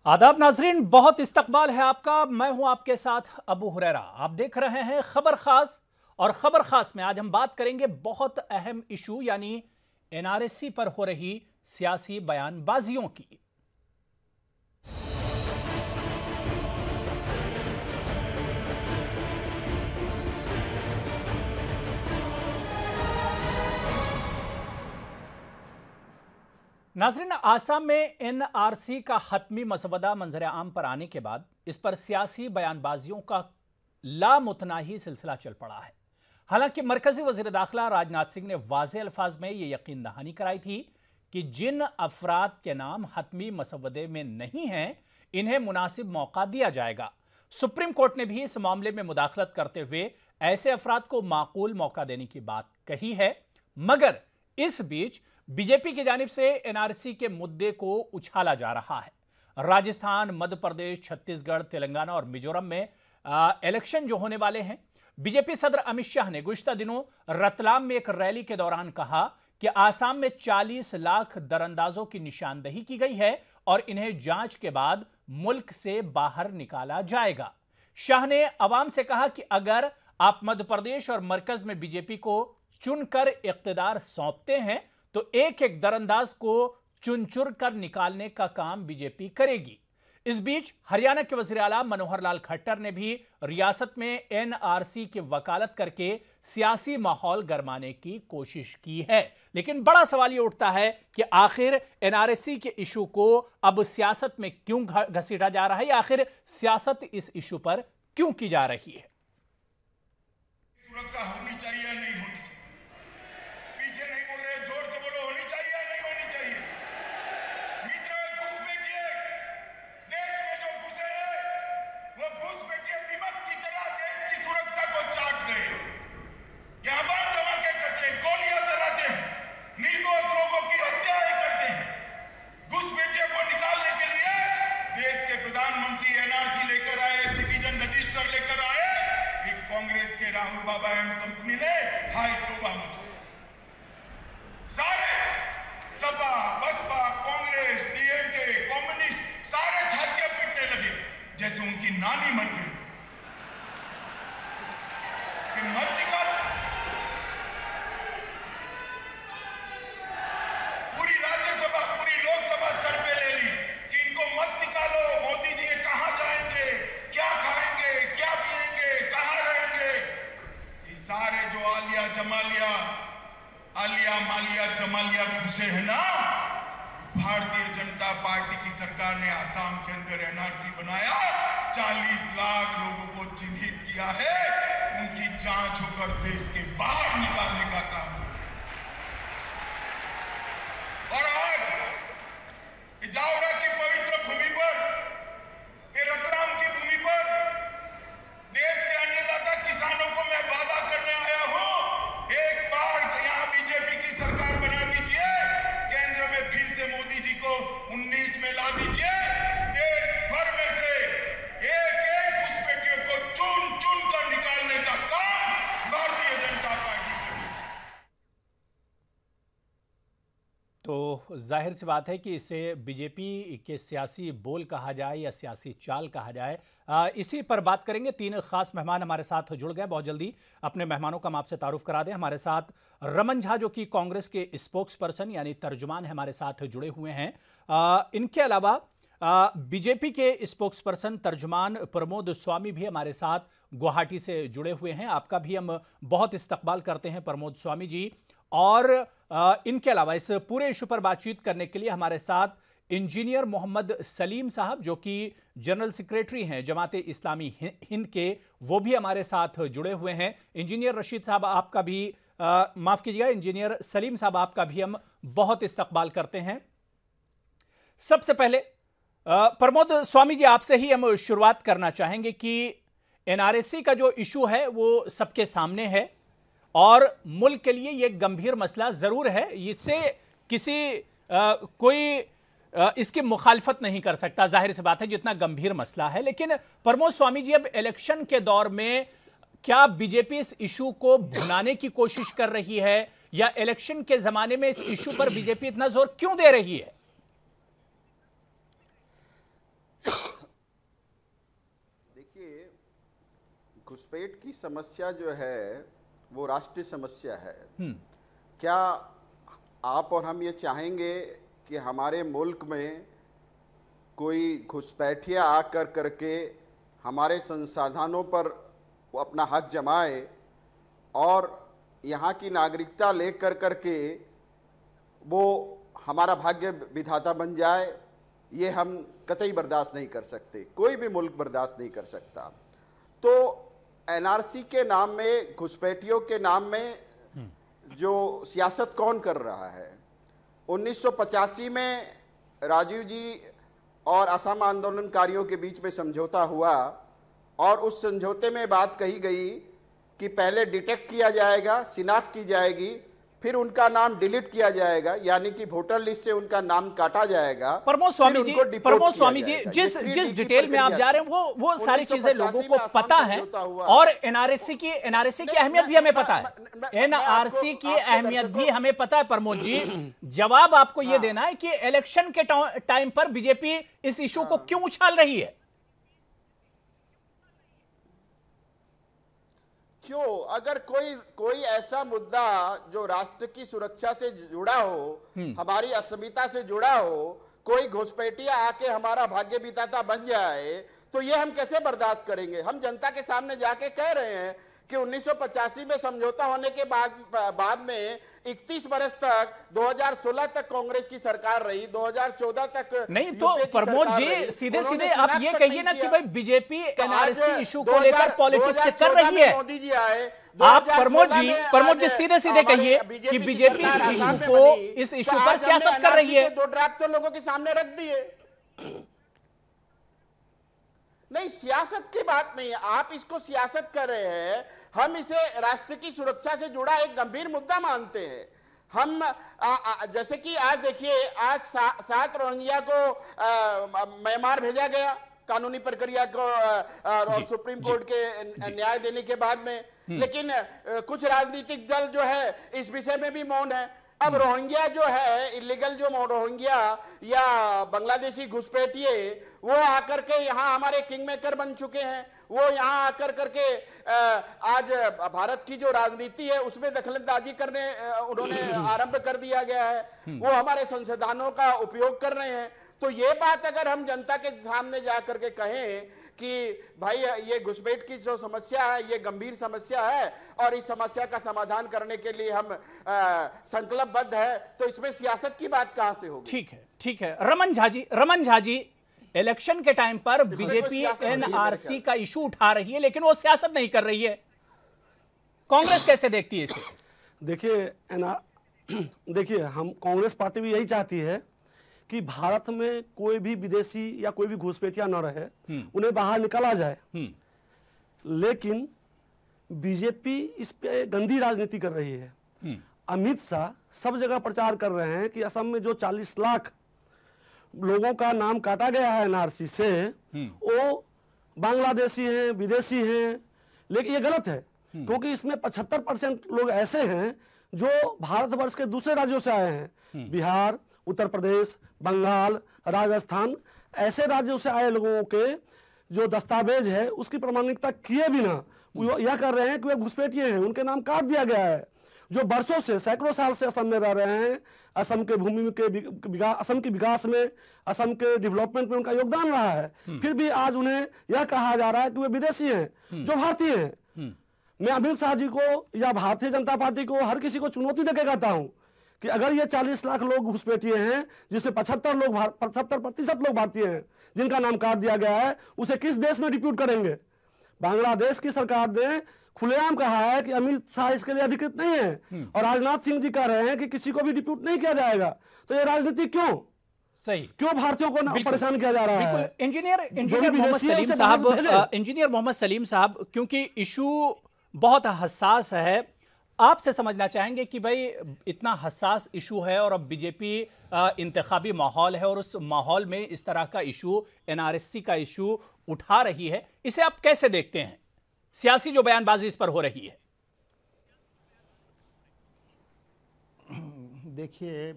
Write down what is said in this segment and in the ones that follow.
आदाब नाजरीन, बहुत इस्तकबाल है आपका। मैं हूं आपके साथ अबू हुरैरा। आप देख रहे हैं खबर खास। और खबर खास में आज हम बात करेंगे बहुत अहम इशू यानी एनआरसी पर हो रही सियासी बयानबाजियों की। नाजरीन, आसाम में एनआरसी का हतमी मसवदा मंजर आम पर आने के बाद इस पर सियासी बयानबाजियों का लामुतनाही सिलसिला चल पड़ा है। हालांकि मरकजी वजीर दाखिला राजनाथ सिंह ने वाज़े अल्फाज में यह यकीन दहानी कराई थी कि जिन अफराद के नाम हतमी मसवदे में नहीं हैं, इन्हें मुनासिब मौका दिया जाएगा। सुप्रीम कोर्ट ने भी इस मामले में मुदाखलत करते हुए ऐसे अफराद को माकूल मौका देने की बात कही है। मगर इस बीच बीजेपी की जानिब से एनआरसी के मुद्दे को उछाला जा रहा है। राजस्थान, मध्य प्रदेश, छत्तीसगढ़, तेलंगाना और मिजोरम में इलेक्शन जो होने वाले हैं, बीजेपी सदर अमित शाह ने गुज़िश्ता दिनों रतलाम में एक रैली के दौरान कहा कि आसाम में 40 लाख दरअंदाजों की निशानदही की गई है और इन्हें जांच के बाद मुल्क से बाहर निकाला जाएगा। शाह ने अवाम से कहा कि अगर आप मध्य प्रदेश और मरकज में बीजेपी को चुनकर इख्तिदार सौंपते हैं तो एक एक दरअंदाज को चुन चुन कर निकालने का काम बीजेपी करेगी। इस बीच हरियाणा के वजीर आला मनोहर लाल खट्टर ने भी रियासत में एनआरसी की वकालत करके सियासी माहौल गरमाने की कोशिश की है। लेकिन बड़ा सवाल यह उठता है कि आखिर एनआरसी के इशू को अब सियासत में क्यों घसीटा जा रहा है, या आखिर सियासत इस इशू पर क्यों की जा रही है। सुरक्षा होनी चाहिए या नहीं होनी चाहिए? पीछे नहीं बोल रहे, जोर से बोलो, होनी चाहिए या नहीं होनी चाहिए? मित्रों, घुसपैठिए देश में जो घुसे हैं वो घुसपैठिए दिमाग की तरह देश की सुरक्षा को चाट गए। यहां बम धमाके करते हैं, गोलियां चलाते हैं, निर्दोष लोगों की हत्याएं करते हैं। घुसपैठियों को निकालने के लिए देश के प्रधानमंत्री एनआरसी लेकर आए, सिटीजन रजिस्टर लेकर आए। कांग्रेस के राहुल बाबा एंड कंपनी ने हाई तौबा मचाई। सारे सपा, बसपा, कांग्रेस, डीएमके, कम्युनिस्ट सारे छातियां पीटने लगे जैसे उनकी नानी मर गई कि मत निकालो। पूरी राज्यसभा, पूरी लोकसभा सर पे ले ली कि इनको मत निकालो। मोदी जी कहां जाएंगे, क्या खाएंगे, क्या पिएंगे, कहां रहेंगे? ये सारे जो आलिया मालिया जमालिया घुसे हैं ना, भारतीय जनता पार्टी की सरकार ने आसाम के अंदर एनआरसी बनाया, 40 लाख लोगों को चिन्हित किया है, उनकी जांच होकर देश के बाहर निकालने का काम किया। और आज जावरा की पवित्र भूमि पर, रतलाम की भूमि पर देश के अन्नदाता किसानों को मैं वादा करने आया हूं, एक बार यहां बीजेपी की सरकार बना दीजिए, केंद्र में फिर से मोदी जी को 19 में ला दीजिए। देश भर में से एक एक घुसपैठियों को चुन चुन कर निकालने का काम भारतीय जनता पार्टी करेगी। तो जाहिर सी बात है कि इसे बीजेपी के सियासी बोल कहा जाए या सियासी चाल कहा जाए, इसी पर बात करेंगे। 3 खास मेहमान हमारे साथ जुड़ गए। बहुत जल्दी अपने मेहमानों का हम आपसे तारुफ करा दें। हमारे साथ रमन झा जो कि कांग्रेस के स्पोक्स पर्सन यानी तर्जुमान है, हमारे साथ जुड़े हुए हैं। इनके अलावा बीजेपी के स्पोक्स पर्सन तर्जुमान प्रमोद स्वामी भी हमारे साथ गुवाहाटी से जुड़े हुए हैं। आपका भी हम बहुत इस्तकबाल करते हैं प्रमोद स्वामी जी। और इनके अलावा इस पूरे इशू पर बातचीत करने के लिए हमारे साथ इंजीनियर मोहम्मद सलीम साहब जो कि जनरल सेक्रेटरी हैं जमात इस्लामी हिंद के, वो भी हमारे साथ जुड़े हुए हैं। इंजीनियर रशीद साहब आपका भी माफ कीजिएगा, इंजीनियर सलीम साहब आपका भी हम बहुत इस्तकबाल करते हैं। सबसे पहले प्रमोद स्वामी जी, आपसे ही हम शुरुआत करना चाहेंगे कि एनआरसी का जो इशू है वो सबके सामने है और मुल्क के लिए यह गंभीर मसला जरूर है। इससे किसी कोई इसकी मुखालफत नहीं कर सकता, जाहिर सी बात है, जितना गंभीर मसला है। लेकिन प्रमोद स्वामी जी, अब इलेक्शन के दौर में क्या बीजेपी इस इशू को भुनाने की कोशिश कर रही है, या इलेक्शन के जमाने में इस इशू पर बीजेपी इतना जोर क्यों दे रही है? घुसपैठ की समस्या जो है वो राष्ट्रीय समस्या है। क्या आप और हम ये चाहेंगे कि हमारे मुल्क में कोई घुसपैठिया आकर करके हमारे संसाधनों पर वो अपना हक जमाए और यहाँ की नागरिकता लेकर करके वो हमारा भाग्य विधाता बन जाए? ये हम कतई बर्दाश्त नहीं कर सकते, कोई भी मुल्क बर्दाश्त नहीं कर सकता। तो एनआरसी के नाम में, घुसपैठियों के नाम में जो सियासत कौन कर रहा है? 1985 में राजीव जी और असम आंदोलनकारियों के बीच में समझौता हुआ और उस समझौते में बात कही गई कि पहले डिटेक्ट किया जाएगा, शिनाख्त की जाएगी, फिर उनका नाम डिलीट किया जाएगा, यानी कि वोटर लिस्ट से उनका नाम काटा जाएगा। प्रमोद स्वामी जी, जिस डिटेल में आप जा रहे हैं वो सारी चीजें लोगों को पता है और एनआरसी की अहमियत भी हमें पता है। एनआरसी की अहमियत भी हमें पता है। प्रमोद जी, जवाब आपको ये देना है कि इलेक्शन के टाइम पर बीजेपी इस इशू को क्यों उछाल रही है? क्यों? अगर कोई ऐसा मुद्दा जो राष्ट्र की सुरक्षा से जुड़ा हो, हमारी अस्मिता से जुड़ा हो, कोई घुसपैठिया आके हमारा भाग्य विधाता बन जाए, तो ये हम कैसे बर्दाश्त करेंगे? हम जनता के सामने जाके कह रहे हैं कि 1985 में समझौता होने के बाद में 31 बरस तक 2016 तक कांग्रेस की सरकार रही, 2014 तक नहीं। तो प्रमोद जी, सीधे आप ये कहिए ना कि भाई बीजेपी एनआरसी इशू को लेकर पॉलिटिक्स से कर रही है। मोदी जी आए, आप प्रमोद जी सीधे कहिए कि बीजेपी इस इशू पर सियासत कर रही है। 2 ड्राफ्ट तो लोगों के सामने रख दिए। नहीं, सियासत की बात नहीं है, आप इसको सियासत कर रहे हैं, हम इसे राष्ट्र की सुरक्षा से जुड़ा एक गंभीर मुद्दा मानते हैं। हम जैसे कि आज देखिए, आज 7 रोहिंग्या को म्यांमार भेजा गया कानूनी प्रक्रिया को और सुप्रीम कोर्ट के न्याय देने के बाद में, लेकिन कुछ राजनीतिक दल जो है इस विषय में भी मौन है। अब रोहिंग्या जो है, इलीगल जो रोहिंग्या या बांग्लादेशी घुसपैठिए, वो आकर के यहाँ हमारे किंग मेकर बन चुके हैं। वो यहाँ आकर करके आज भारत की जो राजनीति है उसमें दखलंदाजी करने उन्होंने आरंभ कर दिया गया है। वो हमारे संसाधनों का उपयोग कर रहे हैं। तो ये बात अगर हम जनता के सामने जा करके कहें कि भाई ये घुसपैठ की जो समस्या है ये गंभीर समस्या है और इस समस्या का समाधान करने के लिए हम संकल्पबद्ध है, तो इसमें सियासत की बात कहां से होगी? ठीक है। रमन झा जी, इलेक्शन के टाइम पर बीजेपी एनआरसी का इशू उठा रही है लेकिन वो सियासत नहीं कर रही है, कांग्रेस कैसे देखती है इसे? देखिए हम कांग्रेस पार्टी भी यही चाहती है कि भारत में कोई भी विदेशी या कोई भी घुसपैठिया न रहे, उन्हें बाहर निकाला जाए। लेकिन बीजेपी इस पे गंदी राजनीति कर रही है। अमित शाह सब जगह प्रचार कर रहे हैं कि असम में जो 40 लाख लोगों का नाम काटा गया है एनआरसी से, वो बांग्लादेशी हैं, विदेशी हैं। लेकिन ये गलत है, क्योंकि इसमें 75% लोग ऐसे हैं जो भारतवर्ष के दूसरे राज्यों से आए हैं। बिहार, उत्तर प्रदेश, बंगाल, राजस्थान, ऐसे राज्यों से आए लोगों के जो दस्तावेज है उसकी प्रमाणिकता किए बिना वो यह कर रहे हैं कि वे घुसपैठिए हैं, उनके नाम काट दिया गया है। जो बरसों से, सैकड़ों साल से असम में रह रहे हैं, असम के भूमि के असम के विकास में, असम के डेवलपमेंट में उनका योगदान रहा है, फिर भी आज उन्हें यह कहा जा रहा है कि वे विदेशी हैं जो भारतीय हैं। मैं अमित शाह जी को या भारतीय जनता पार्टी को, हर किसी को चुनौती देकर कहता हूं कि अगर ये 40 लाख लोग घुसपैठिए हैं, जिससे 75% लोग भारतीय हैं जिनका नाम काट दिया गया है, उसे किस देश में डिप्यूट करेंगे? बांग्लादेश की सरकार ने खुलेआम कहा है कि अमित शाह इसके लिए अधिकृत नहीं है और राजनाथ सिंह जी कह रहे हैं कि किसी को भी डिप्यूट नहीं किया जाएगा। तो ये राजनीति क्यों भारतीयों को परेशान किया जा रहा है? इंजीनियर मोहम्मद सलीम साहब, क्योंकि इशू बहुत हसास है, आपसे समझना चाहेंगे कि भाई इतना हसास इशू है और अब बीजेपी इंतखाबी माहौल है और उस माहौल में इस तरह का इशू, एनआरसी का इशू उठा रही है, इसे आप कैसे देखते हैं? सियासी जो बयानबाजी इस पर हो रही है। देखिए,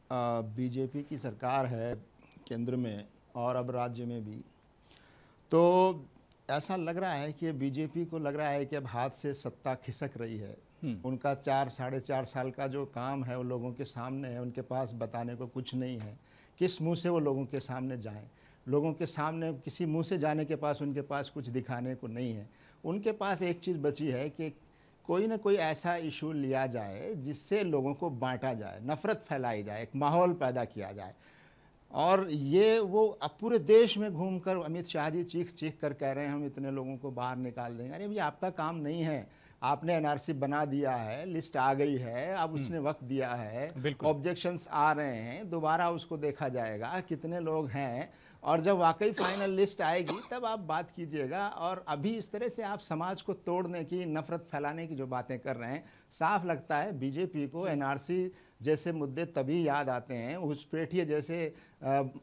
बीजेपी की सरकार है केंद्र में और अब राज्य में भी, तो ऐसा लग रहा है कि बीजेपी को लग रहा है कि अब हाथ से सत्ता खिसक रही है। उनका 4-4.5 साल का जो काम है वो लोगों के सामने है, उनके पास बताने को कुछ नहीं है। किस मुंह से वो लोगों के सामने जाएं? लोगों के सामने किसी मुंह से जाने के पास उनके पास कुछ दिखाने को नहीं है। उनके पास एक चीज़ बची है कि कोई ना कोई ऐसा इशू लिया जाए जिससे लोगों को बांटा जाए, नफरत फैलाई जाए, एक माहौल पैदा किया जाए। और ये वो अब पूरे देश में घूमकर अमित शाह जी चीख चीख कर कह रहे हैं हम इतने लोगों को बाहर निकाल देंगे। अरे भैया, आपका काम नहीं है। आपने एनआरसी बना दिया है, लिस्ट आ गई है, अब उसने वक्त दिया है, ऑब्जेक्शंस आ रहे हैं, दोबारा उसको देखा जाएगा कितने लोग हैं, और जब वाकई फाइनल लिस्ट आएगी तब आप बात कीजिएगा। और अभी इस तरह से आप समाज को तोड़ने की, नफरत फैलाने की जो बातें कर रहे हैं, साफ लगता है बीजेपी को एनआरसी जैसे मुद्दे तभी याद आते हैं, घुसपैठिए जैसे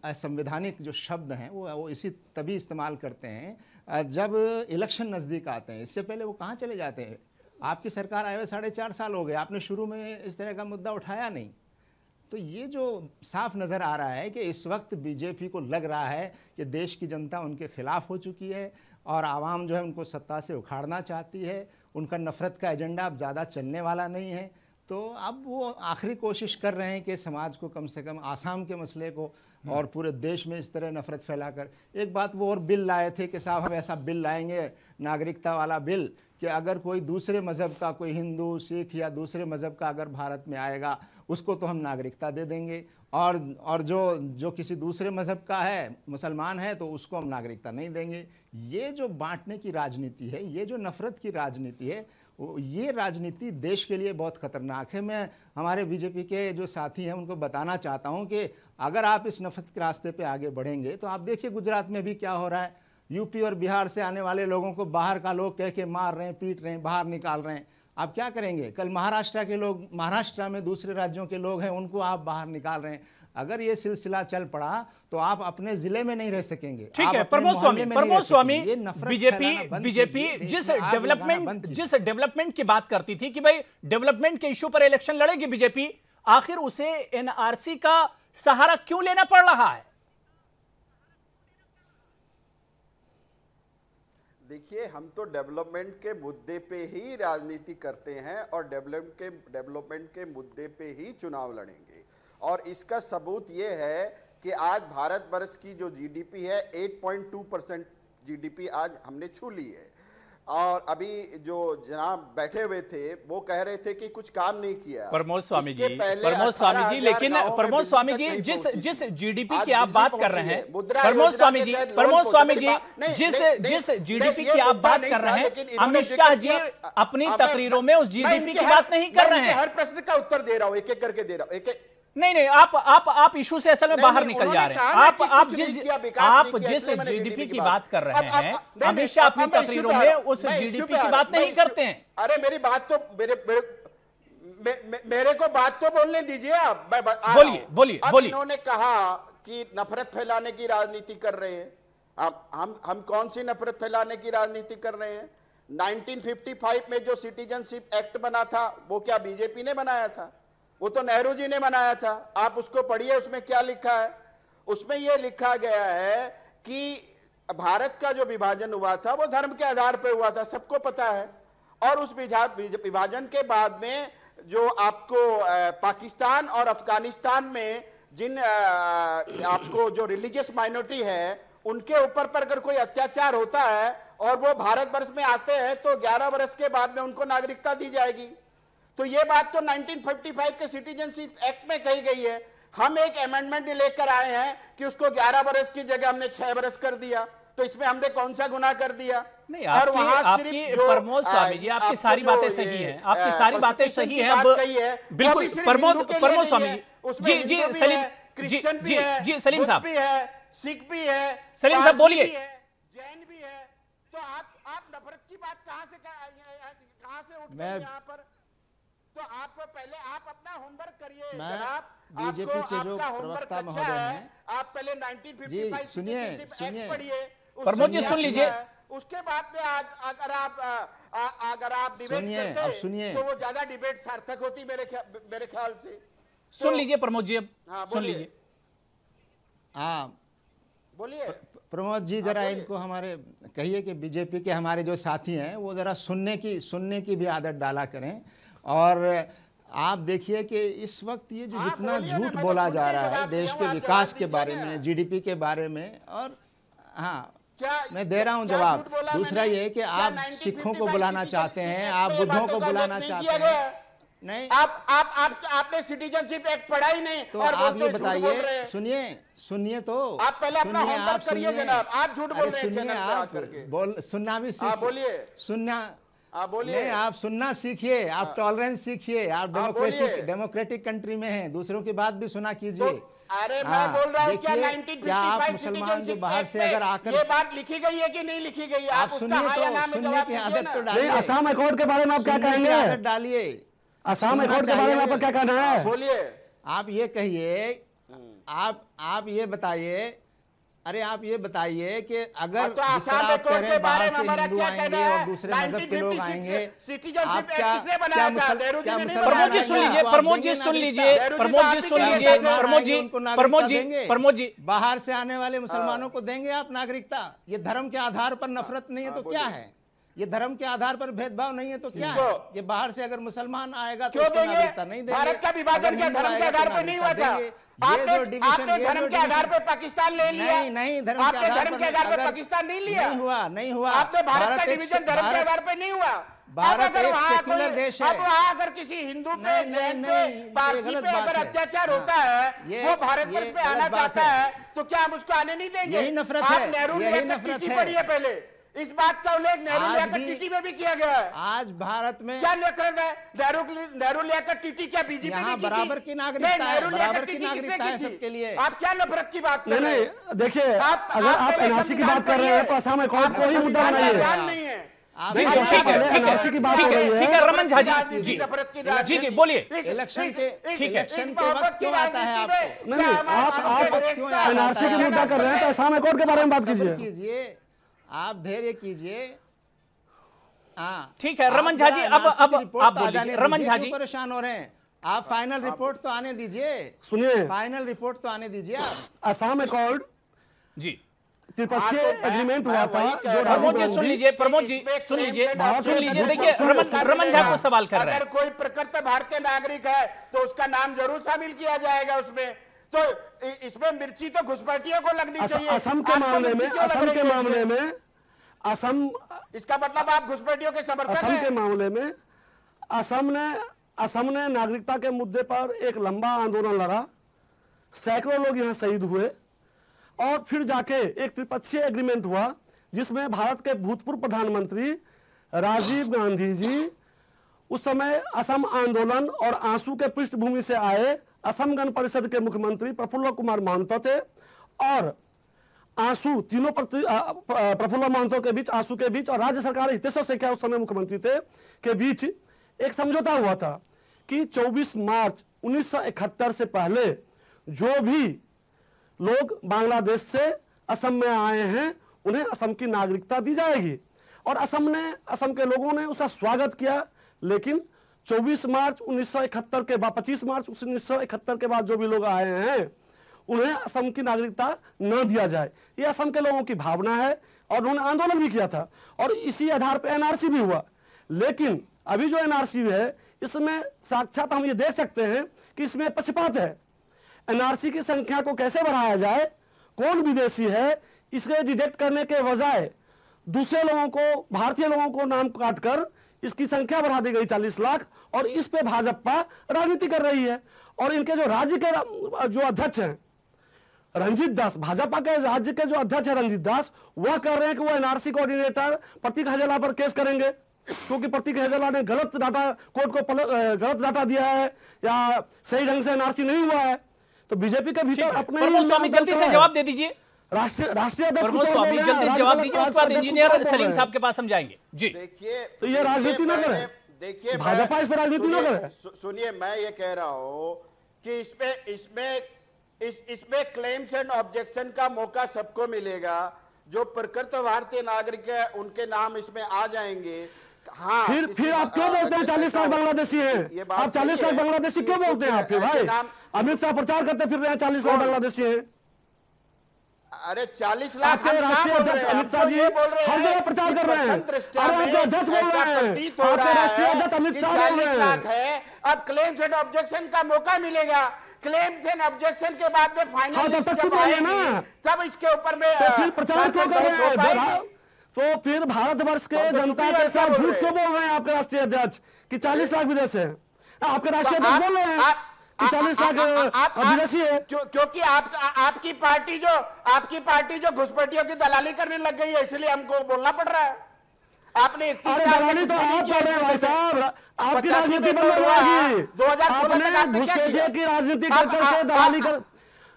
असंवैधानिक जो शब्द हैं वो इसी तभी इस्तेमाल करते हैं जब इलेक्शन नज़दीक आते हैं। इससे पहले वो कहाँ चले जाते हैं? आपकी सरकार आए हुए 4.5 साल हो गए, आपने शुरू में इस तरह का मुद्दा उठाया नहीं। तो ये जो साफ नज़र आ रहा है कि इस वक्त बीजेपी को लग रहा है कि देश की जनता उनके खिलाफ हो चुकी है और आवाम जो है उनको सत्ता से उखाड़ना चाहती है, उनका नफरत का एजेंडा अब ज़्यादा चलने वाला नहीं है। तो अब वो आखिरी कोशिश कर रहे हैं कि समाज को कम से कम आसाम के मसले को और पूरे देश में इस तरह नफरत फैलाकर एक बात वो और बिल लाए थे कि साहब हम ऐसा बिल लाएंगे, नागरिकता वाला बिल, कि अगर कोई दूसरे मज़हब का, कोई हिंदू, सिख या दूसरे मज़हब का अगर भारत में आएगा उसको तो हम नागरिकता दे देंगे, और जो किसी दूसरे मज़हब का है, मुसलमान है, तो उसको हम नागरिकता नहीं देंगे। ये जो बांटने की राजनीति है, ये जो नफ़रत की राजनीति है, ये राजनीति देश के लिए बहुत ख़तरनाक है। मैं हमारे बीजेपी के जो साथी हैं उनको बताना चाहता हूं कि अगर आप इस नफरत के रास्ते पे आगे बढ़ेंगे तो आप देखिए गुजरात में भी क्या हो रहा है। यूपी और बिहार से आने वाले लोगों को बाहर का लोग कह के मार रहे हैं, पीट रहे हैं, बाहर निकाल रहे हैं। आप क्या करेंगे? कल महाराष्ट्र के लोग, महाराष्ट्र में दूसरे राज्यों के लोग हैं, उनको आप बाहर निकाल रहे हैं। अगर ये सिलसिला चल पड़ा तो आप अपने जिले में नहीं रह सकेंगे। ठीक है प्रमोद स्वामी, बीजेपी जिस डेवलपमेंट की बात करती थी कि भाई डेवलपमेंट के इश्यू पर इलेक्शन लड़ेगी बीजेपी, आखिर उसे एनआरसी का सहारा क्यों लेना पड़ रहा है? देखिए, हम तो डेवलपमेंट के मुद्दे पे ही राजनीति करते हैं और डेवलपमेंट के मुद्दे पे ही चुनाव लड़ेंगे। और इसका सबूत ये है कि आज भारत वर्ष की जो जीडीपी है 8.2% जीडीपी आज हमने छू ली है। और अभी जो जनाब बैठे हुए थे वो कह रहे थे कि कुछ काम नहीं किया प्रमोद स्वामी जी, लेकिन प्रमोद स्वामी जी जिस जीडीपी की आप बात कर रहे हैं, प्रमोद स्वामी जी जिस जीडीपी की आप बात कर रहे हैं, अमित शाह जी अपनी तकरीरों में उस जीडीपी की बात नहीं कर रहे हैं। हर प्रश्न का उत्तर दे रहा हूं, एक एक करके दे रहा हूं। नहीं, आप इशू से असल में बाहर निकल जा रहे हैं। आप जिस जीडीपी की बात कर रहे हैं, अमित शाह अपनी तकरीरों में उस जीडीपी की बात नहीं करते हैं। अरे मेरी बात तो मेरे को बात तो बोलने दीजिए आप। बोलिए। इन्होंने कहा कि नफरत फैलाने की राजनीति कर रहे हैं। हम कौन सी नफरत फैलाने की राजनीति कर रहे हैं? 1955 में जो सिटीजनशिप एक्ट बना था वो क्या बीजेपी ने बनाया था? वो तो नेहरू जी ने बनाया था। आप उसको पढ़िए, उसमें क्या लिखा है। उसमें यह लिखा गया है कि भारत का जो विभाजन हुआ था वो धर्म के आधार पर हुआ था, सबको पता है। और उस विभाजन के बाद में जो आपको पाकिस्तान और अफगानिस्तान में जिन आपको जो रिलीजियस माइनॉरिटी है उनके ऊपर पर अगर कोई अत्याचार होता है और वो भारत वर्ष में आते हैं तो 11 वर्ष के बाद में उनको नागरिकता दी जाएगी। तो ये बात तो 1955 के सिटीजनशिप एक्ट में कही गई है। हम एक अमेंडमेंट लेकर आए हैं कि उसको 11 बरस की जगह हमने 6 बरस कर दिया। तो इसमें हमने कौन सा गुनाह कर दिया? नहीं, और वहां सिर्फ प्रमोद स्वामी जी आपकी सारी बातें सही हैं, आपकी सारी बातें सही हैं। बिल्कुल प्रमोद स्वामी जी सलीम साहब भी है, सिख भी है, सलीम साहब बोलिए। जैन भी है। तो आप नफरत की बात कहां से उठ गई यहाँ पर? तो आप पहले आप अपना होमवर्क करिए जनाब। बीजेपी के जो प्रवक्ता महोदय हैं, आप पहले 1955 सुनिए पढ़िए, प्रमोद जी सुन लीजिए। उसके बाद में अगर आप डिबेट करते तो वो ज्यादा डिबेट सार्थक होती मेरे ख्याल से। सुन लीजिए प्रमोद जी, अब सुन लीजिए। हाँ, बोलिए प्रमोद जी जरा इनको हमारे कहिए कि बीजेपी के हमारे जो साथी हैं वो जरा सुनने की भी आदत डाला करें। और आप देखिए कि इस वक्त ये जो जितना झूठ बोला जा रहा है देश के विकास के बारे में, जीडीपी के बारे में, और हाँ मैं दे रहा हूं जवाब। दूसरा ये कि आप सिखों को बुलाना चाहते हैं, आप बुद्धों को बुलाना चाहते हैं। नहीं, आपने सिटीजनशिप एक्ट पढ़ा ही नहीं। तो आप ये बताइए, सुनिए तो आप पहले अपना होमवर्क करिए जनाब। आप झूठ बोल रहे हैं सुनिए, आप सुनना भी सीखिए। बोलिए, सुनना बोलिए। नहीं, आप सुनना सीखिए, आप टॉलरेंस सीखिए। आप डेमोक्रेटिक कंट्री में हैं, दूसरों की बात भी सुना कीजिए। अरे मैं बोल रहा हूँ क्या 1955 मुसलमान जो बाहर से अगर आकर ये बात लिखी गई है कि नहीं लिखी गई है? आप सुनिए तो, सुनने की आदत तो डालिए। असम अकॉर्ड के बारे में आप क्या कहेंगे? आदत डालिए। असम अकॉर्ड के बारे में आपका क्या कहना है? बोलिए। आप ये कहिए, आप ये बताइए, अरे आप ये बताइए कि अगर तो आसाम में कोर्ट के बारे में हमारा क्या कहना है? और दूसरे मजहब के लोग आएंगे, सिटीजनशिप एक्ट किसने बनाया था? नेहरू जी ने नहीं प्रमोद जी सुन लीजिए, प्रमोद जी सुन लीजिए, प्रमोद जी सुन लीजिए, प्रमोद जी बाहर से आने वाले मुसलमानों को देंगे आप नागरिकता? ये धर्म के आधार पर नफरत नहीं है तो क्या है? ये धर्म के आधार पर भेदभाव नहीं है तो क्या है? ये बाहर से अगर मुसलमान आएगा तो उसको नागरिकता नहीं देंगे। भारत का विभाजन क्या धर्म के आधार पर नहीं हुआ था? आपने धर्म के आधार पर पाकिस्तान ले लिया? नहीं, आपने धर्म के आधार पर पाकिस्तान नहीं लिया? नहीं हुआ। आपने भारत का डिवीजन धर्म के आधार पर नहीं हुआ। भारत एक सेक्युलर देश है। अब वहाँ अगर किसी हिंदू पे, जैन पे, पारसी पे अगर अत्याचार होता है, वो भारत वर्ष पे आना चाहता है, तो क्या हम उसको आने नहीं देंगे? यही नफरत है, नेहरू यही लियाकत नफरत टीटी है। पढ़िए पहले। इस बात का उल्लेख नेहरू लियाकत टीटी में भी किया गया है। आज भारत में क्या नफरत है? नेहरू लियाकत टीटी क्या बीजेपी ने यहाँ की थी? बराबर की नागरिकता है, बराबर की नागरिकता है किसने की थी? सबके लिए। आप क्या नफरत की बात कर रहे हैं? नहीं, देखिए, अगर आप एनआरसी की बात कर रहे हैं तो असम अकॉर्ड को ही मुद्दा बनाइए। नहीं है। ठीक है रमन झा जी, जी बोलिए। इलेक्शन के वक्त क्यों आता है आपको? नहीं, आप एनआरसी की मुद्दा कर रहे हैं तो असम अकॉर्ड के बारे में बात कीजिए। आप धैर्य कीजिए। ठीक है रमन झा जी, अब आप बोलिए। रमन झा जी परेशान हो रहे हैं, आप फाइनल रिपोर्ट तो आने दीजिए। सुनिए, फाइनल रिपोर्ट तो आने दीजिए आप। असम अकॉर्ड जी त्रिपक्षीय एग्रीमेंट हुआ था जो प्रमोद जी सुन लीजिए, प्रमोद जी सुन लीजिए। देखिए रमन झा को सवाल कर रहे हैं। अगर कोई प्रकृत भारतीय नागरिक है तो उसका नाम जरूर शामिल किया जाएगा उसमें। तो इसमें मिर्ची तो घुसपैठियों को लगनी चाहिए। असम के मामले में असम, इसका मतलब आप घुसपैठियों के समर्थक हैं। असम के मामले में असम ने नागरिकता के मुद्दे पर एक लंबा आंदोलन लड़ा, सैकड़ों लोग यहाँ शहीद हुए, और फिर जाके एक त्रिपक्षीय एग्रीमेंट हुआ जिसमें भारत के भूतपूर्व प्रधानमंत्री राजीव गांधी जी उस समय असम आंदोलन और आंसू के पृष्ठभूमि से आए असम गण परिषद के मुख्यमंत्री प्रफुल्ल कुमार महतो थे, और आंसू तीनों प्रफुल्ल महतो के बीच, आंसू के बीच और राज्य सरकार हितेश शेखर उस समय मुख्यमंत्री थे के बीच एक समझौता हुआ था कि 24 मार्च 1971 से पहले जो भी लोग बांग्लादेश से असम में आए हैं उन्हें असम की नागरिकता दी जाएगी। और असम के लोगों ने उसका स्वागत किया, लेकिन 24 मार्च 1971 के बाद, 25 मार्च 1971 के बाद जो भी लोग आए हैं उन्हें असम की नागरिकता न दिया जाए। ये असम के लोगों की भावना है और उन्होंने आंदोलन भी किया था, और इसी आधार पर एनआरसी भी हुआ। लेकिन अभी जो एनआरसी है इसमें साक्षात हम ये देख सकते हैं कि इसमें पक्षपात है। एनआरसी की संख्या को कैसे बढ़ाया जाए, कौन विदेशी है, इसके डिटेक्ट करने के बजाय दूसरे लोगों को, भारतीय लोगों को नाम काटकर इसकी संख्या बढ़ा दी गई 40 लाख, और इस पे भाजपा राजनीति कर रही है। और इनके जो राज्य के जो अध्यक्ष हैं रंजीत दास, भाजपा के राज्य के जो अध्यक्ष है रंजीत दास, वह कह रहे हैं कि वो एनआरसी कोऑर्डिनेटर प्रतीक हजेला पर केस करेंगे, क्योंकि प्रतीक हजेला ने गलत डाटा, कोर्ट को गलत डाटा दिया है या सही ढंग से एनआरसी नहीं हुआ है। तो बीजेपी के भीतर अपने प्रमोद स्वामी जल्दी से जवाब दे दीजिए। राष्ट्रीय प्रमोद स्वामी जल्दी से जवाब दीजिए, उसके बाद इंजीनियर सलीम साहब के पास हम जाएंगे। जी देखिए, तो ये राजनीति न करे, देखिए भाजपा इस पर राजनीति न करे। सुनिए, मैं ये कह रहा हूं कि इसमें क्लेम्स एंड ऑब्जेक्शन का मौका सबको मिलेगा। जो प्रकृत भारतीय नागरिक है उनके नाम इसमें आ जाएंगे। हाँ, फिर आप क्यों बोलते हैं 40 लाख बांग्लादेशी हैं? आप 40 लाख बांग्लादेशी क्यों बोलते हैं? आपके भाई अमित शाह प्रचार करते फिर रहे हैं 40 लाख बांग्लादेशी हैं। अरे 40 लाख आपके हम कहाँ राष्ट्रीय बोल रहे अध्यक्ष हैं? अमित शाह हम तो जी ये बोल रहे हर हैं जगह प्रचार कि कर रहे हैं। प्रथम दृष्टया अरे में आपके अध्यक्ष बोल ऐसा रहे हैं, प्रतीत हो आपके रहा राष्ट्रीय है अध्यक्ष अमित कि शाह बोल 40 रहे लाख हैं। है, अब क्लेम्स एंड ऑब्जेक्शन का मौका मिलेगा। क्लेम्स एंड ऑब्जेक्शन के बाद में फाइनल हाँ, तब लिस्ट तक जब चुप रहिए आएगी ना। तब इसके ऊपर में तो फिर प्रचार क्यों कर रहे हैं? हैं? तो फिर भारतवर्ष के हम तो जनता चुप के ही साथ बोल झूठ रहे क्यों हैं। बोल रहे हैं आपके राष्ट्रीय अध्यक्ष कि 40 लाख विदेश है? आपके राष्ट्रीय तो अध्यक्ष बोल रहे हैं कि 40 लाख विदेशी है। क्योंकि आपकी पार्टी जो घुसपैठियों की दलाली करने लग गई है, इसलिए हमको बोलना पड़ रहा है। आपने 31 अरे साल में दलाली कुछ तो भी नहीं आप किया कर रहे हैं इस भाई विषय में। साहब, आपकी 85 राजनीति में बंद तो हो हुआ, जाएगी। 2016 तक आपने आपने क्या घुसपैठिए किया? की राजनीति अब कर करके दलाली कर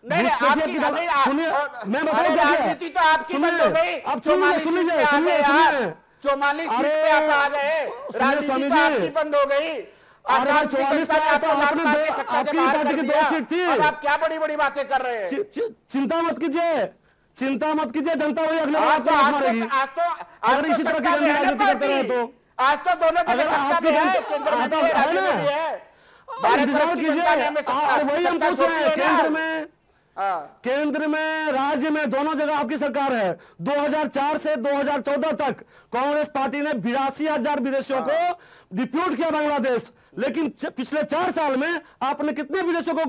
नहीं घुसपैठिए की दलाली। सुनिए, मैं बताऊं क्या किया? राजनीति तो आपकी बंद हो गई। अब 44 सुनिए सीट पे आ गए आप। सुनिए 44 सीट अरे, पे आप आ गए, सुनिए राजनीति स्वामी तो जी। आपकी बंद हो गई। अरे आसाम से 44 जनता ने लाख तो आपको लात आपने मार के दो- सत्ता से आपकी बाहर पार्टी कर की 2 दिया। सीट थी। अब आप क्या बड़ी बड़ी बातें कर रहे हैं? चिंता मत कीजिए, चिंता मत कीजिए, जनता वही अगले बार आज आपको तो लात मारेगी अगर इसी तरह की सत्ता में है ना राजनीति करते रहे पार्टी। तो। आज तो दोनों जगह अगर सत्ता आपकी में है, जनता- केंद्र में हाँ, भी तो है, है राज्य ना। में भी है। भारत इंतजार वर्ष की कीजिए, जनता ने हमें वही हम सत्ता पूछ रहे सौंपी हैं। है ना। केंद्र में हाँ। केंद्र में राज्य में दोनों जगह आपकी सरकार है। 2004 से 2014 तक कांग्रेस पार्टी ने 82,000 विदेशियों को डिप्यूट किया बांग्लादेश, लेकिन पिछले 4 साल में आपने कितने विदेशियों को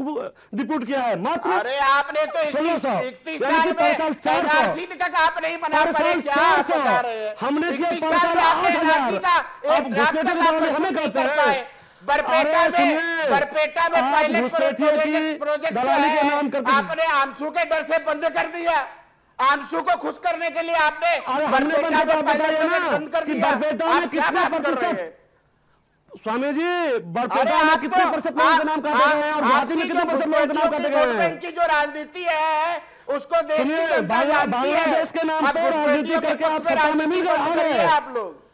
डिप्यूट किया है? मात्र अरे आपने तो 1600, 31 यानी साल कि पर साल में 400। एनआरसी तक आप नहीं बना पर पाए, साल क्या 400, आप बता रहे हैं? हमने किया 31 पर साल साल में आपने 8,000। एनआरसी का अब एक ड्राफ्ट घुसपैठिए तक की आप दलाली हमें प्रस्तुत नहीं कहते कर हैं। पाए। बरपेटा में आप पायलट घुसपैठिए की प्रोजेक्ट दलाली के नाम करके आपने आंसू के डर से बंद कर दिया। आंसू को खुश करने के लिए आपने अरे हमने बरपेटा में पायलट बताया प्रोजेक्ट ना बंद कर कि दिया। बरपेटा में आप क्या कितने बात कर रहे प्रतिशत हैं? स्वामी जी अरे बरपेटा में आप कितने तो- प्रतिशत लोगों के नाम काटे गए हैं और गुवाहाटी में आपकी कितने जो प्रतिशत लोगों के नाम काटे घुसपैठियों की गए वोट हैं? बैंक की जो राजनीति है उसको देश की सुनिए, जनता जानती है। बांग्लादेश के नाम अब पर राजनीति घुसपैठियों के करके आप पक्ष में सत्ता में मिल राजनीति गए, बंद आ गए। करिए आप लोग।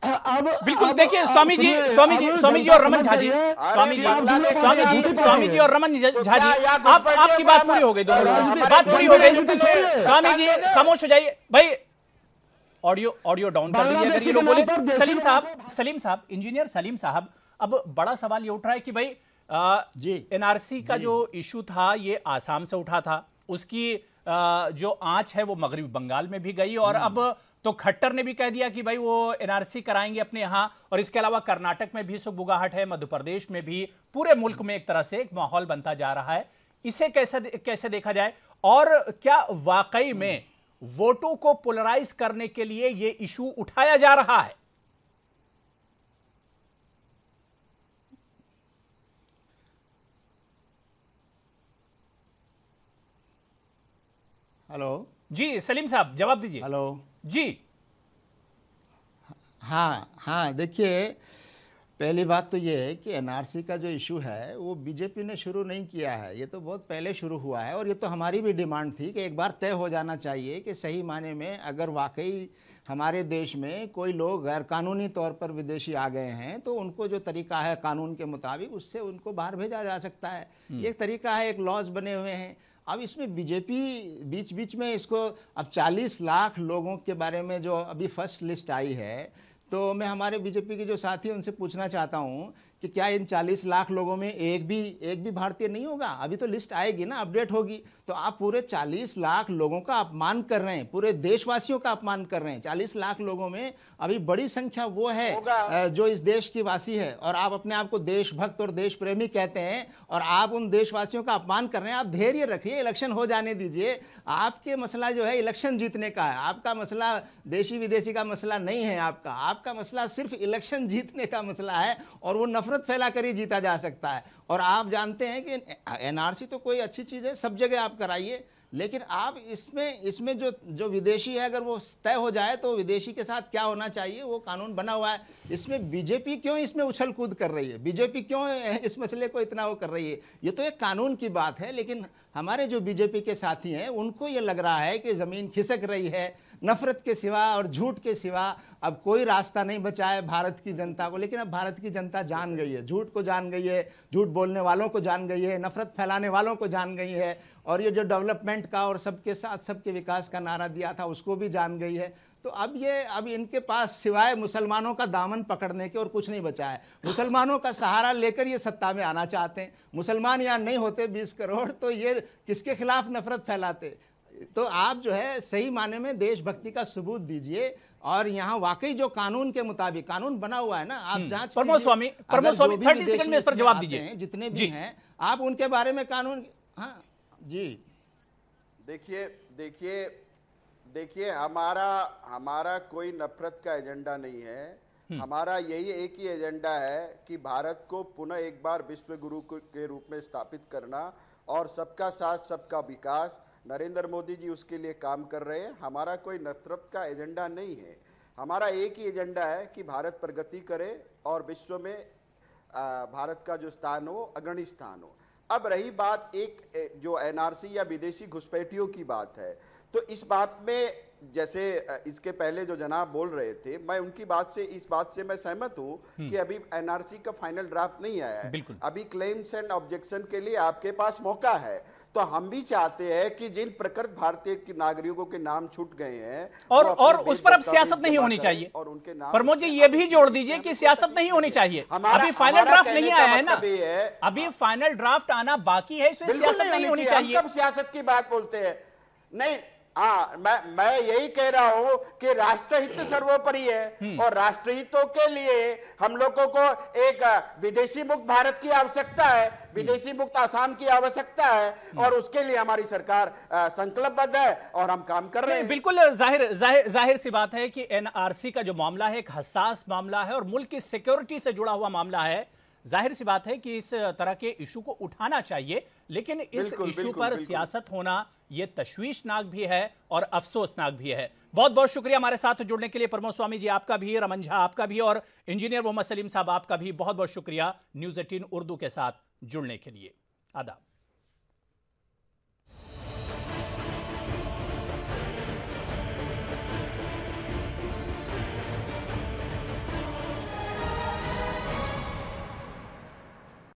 अब बिल्कुल देखिए स्वामी जी और रमन झा जी, स्वामी जी और रमन झा जी, आपकी बात पूरी हो गई, दोनों बात पूरी हो गई। स्वामी जी खामोश हो जाइए भाई, ऑडियो डाउन कर दीजिए अगर ये लोग बोले। सलीम साहब, इंजीनियर सलीम साहब, अब बड़ा सवाल ये उठ रहा है कि भाई एनआरसी का जो इशू था ये आसाम से उठा था, उसकी जो आंच है वो मगरबी बंगाल में भी गई, और अब तो खट्टर ने भी कह दिया कि भाई वो एनआरसी कराएंगे अपने यहां, और इसके अलावा कर्नाटक में भी सुगबुगाहट है, मध्य प्रदेश में भी, पूरे मुल्क में एक तरह से एक माहौल बनता जा रहा है। इसे कैसे देखा जाए, और क्या वाकई में वोटों को पोलराइज करने के लिए यह इशू उठाया जा रहा है? हेलो जी सलीम साहब जवाब दीजिए। हेलो जी हाँ देखिए, पहली बात तो ये है कि एनआरसी का जो इशू है वो बीजेपी ने शुरू नहीं किया है, ये तो बहुत पहले शुरू हुआ है, और ये तो हमारी भी डिमांड थी कि एक बार तय हो जाना चाहिए कि सही मायने में अगर वाकई हमारे देश में कोई लोग गैर कानूनी तौर पर विदेशी आ गए हैं तो उनको जो तरीका है कानून के मुताबिक उससे उनको बाहर भेजा जा सकता है। एक तरीका है, एक लॉज बने हुए हैं। अब इसमें बीजेपी बीच बीच में इसको, अब 40 लाख लोगों के बारे में जो अभी फर्स्ट लिस्ट आई है, तो मैं हमारे बीजेपी के जो साथी हैं उनसे पूछना चाहता हूं कि क्या इन 40 लाख लोगों में एक भी भारतीय नहीं होगा? अभी तो लिस्ट आएगी ना, अपडेट होगी, तो आप पूरे 40 लाख लोगों का अपमान कर रहे हैं, पूरे देशवासियों का अपमान कर रहे हैं। 40 लाख लोगों में अभी बड़ी संख्या वो है जो इस देश की वासी है, और आप अपने आप को देशभक्त और देश प्रेमी कहते हैं, और आप उन देशवासियों का अपमान कर रहे हैं। आप धैर्य रखिए, इलेक्शन हो जाने दीजिए। आपके मसला जो है इलेक्शन जीतने का है, आपका मसला देशी विदेशी का मसला नहीं है। आपका मसला सिर्फ इलेक्शन जीतने का मसला है, और वो नफरत फैला कर ही जीता जा सकता है। और आप जानते हैं कि एनआरसी तो कोई अच्छी चीज़ है, सब जगह आप कराइए, लेकिन आप इसमें जो विदेशी है अगर वो तय हो जाए तो विदेशी के साथ क्या होना चाहिए वो कानून बना हुआ है। इसमें बीजेपी क्यों इसमें उछल कूद कर रही है? बीजेपी क्यों इस मसले को इतना वो कर रही है? ये तो एक कानून की बात है, लेकिन हमारे जो बीजेपी के साथी हैं उनको ये लग रहा है कि ज़मीन खिसक रही है, नफरत के सिवा और झूठ के सिवा अब कोई रास्ता नहीं बचा है भारत की जनता को। लेकिन अब भारत की जनता जान गई है, झूठ को जान गई है, झूठ बोलने वालों को जान गई है, नफरत फैलाने वालों को जान गई है, और ये जो डेवलपमेंट का और सबके साथ सबके विकास का नारा दिया था उसको भी जान गई है। तो अब इनके पास सिवाय मुसलमानों का दामन पकड़ने के और कुछ नहीं बचा है। मुसलमानों का सहारा लेकर ये सत्ता में आना चाहते हैं। मुसलमान यहाँ नहीं होते 20 करोड़, तो ये किसके खिलाफ नफरत फैलाते? तो आप जो है सही माने में देशभक्ति का सबूत दीजिए। और यहाँ वाकई जो कानून के मुताबिक कानून बना हुआ है ना, आप जांच प्रमोद स्वामी 30 सेकंड में इस पर जवाब दीजिए। जितने भी हैं आप उनके बारे में कानून। हाँ जी, देखिए हमारा कोई नफरत का एजेंडा नहीं है। हमारा यही एक ही एजेंडा है कि भारत को पुनः एक बार विश्व गुरु के रूप में स्थापित करना और सबका साथ सबका विकास। नरेंद्र मोदी जी उसके लिए काम कर रहे हैं। हमारा कोई नफरत का एजेंडा नहीं है। हमारा एक ही एजेंडा है कि भारत प्रगति करे और विश्व में भारत का जो स्थान हो अग्रणी स्थान हो। अब रही बात एक जो एनआरसी या विदेशी घुसपैठियों की बात है, तो इस बात में जैसे इसके पहले जो जनाब बोल रहे थे, मैं उनकी बात से इस बात से मैं सहमत हूं कि अभी एनआरसी का फाइनल ड्राफ्ट नहीं आया है। अभी क्लेम्स एंड ऑब्जेक्शन के लिए आपके पास मौका है। तो हम भी चाहते हैं कि जिन प्रकृत भारतीय नागरिकों के नाम छूट गए हैं और उस पर अब सियासत नहीं होनी चाहिए। और उनके नाम प्रमोद जी ये भी जोड़ दीजिए कि सियासत नहीं होनी चाहिए। अभी फाइनल ड्राफ्ट नहीं आया है ना, अभी फाइनल ड्राफ्ट आना बाकी है, इसमें सियासत नहीं होनी चाहिए। हम कब सियासत की बात बोलते हैं? नहीं, मैं यही कह रहा हूं कि राष्ट्रहित सर्वोपरि है और राष्ट्रहितों के लिए हम लोगों को एक विदेशी मुक्त भारत की आवश्यकता है, विदेशी मुक्त आसाम की आवश्यकता है और उसके लिए हमारी सरकार संकल्पबद्ध है और हम काम कर रहे हैं। बिल्कुल जाहिर सी बात है कि एनआरसी का जो मामला है एक हसास मामला है और मुल्क की सिक्योरिटी से जुड़ा हुआ मामला है। जाहिर सी बात है कि इस तरह के इशू को उठाना चाहिए, लेकिन इस इशू पर सियासत होना यह तशवीशनाक भी है और अफसोसनाक भी है। बहुत बहुत शुक्रिया हमारे साथ जुड़ने के लिए प्रमोद स्वामी जी, आपका भी, रमन झा आपका भी और इंजीनियर मोहम्मद सलीम साहब आपका भी बहुत बहुत शुक्रिया न्यूज़ 18 उर्दू के साथ जुड़ने के लिए। आदाब।